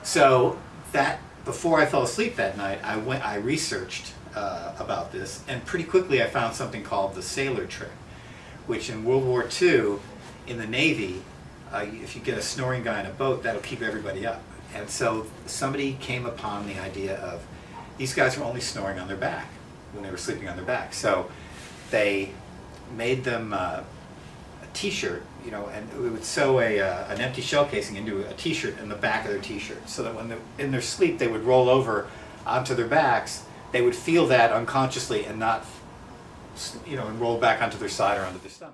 So that before I fell asleep that night, I researched about this, and pretty quickly I found something called the sailor trick, which in World War II, in the Navy, if you get a snoring guy in a boat, that'll keep everybody up. And so somebody came upon the idea of these guys were only snoring on their back when they were sleeping on their back. So they made them a T-shirt, you know, and we would sew an empty shell casing into a T-shirt in the back of their T-shirt, so that when they're in their sleep they would roll over onto their backs. They would feel that unconsciously and not, you know, and roll back onto their side or onto their stomach.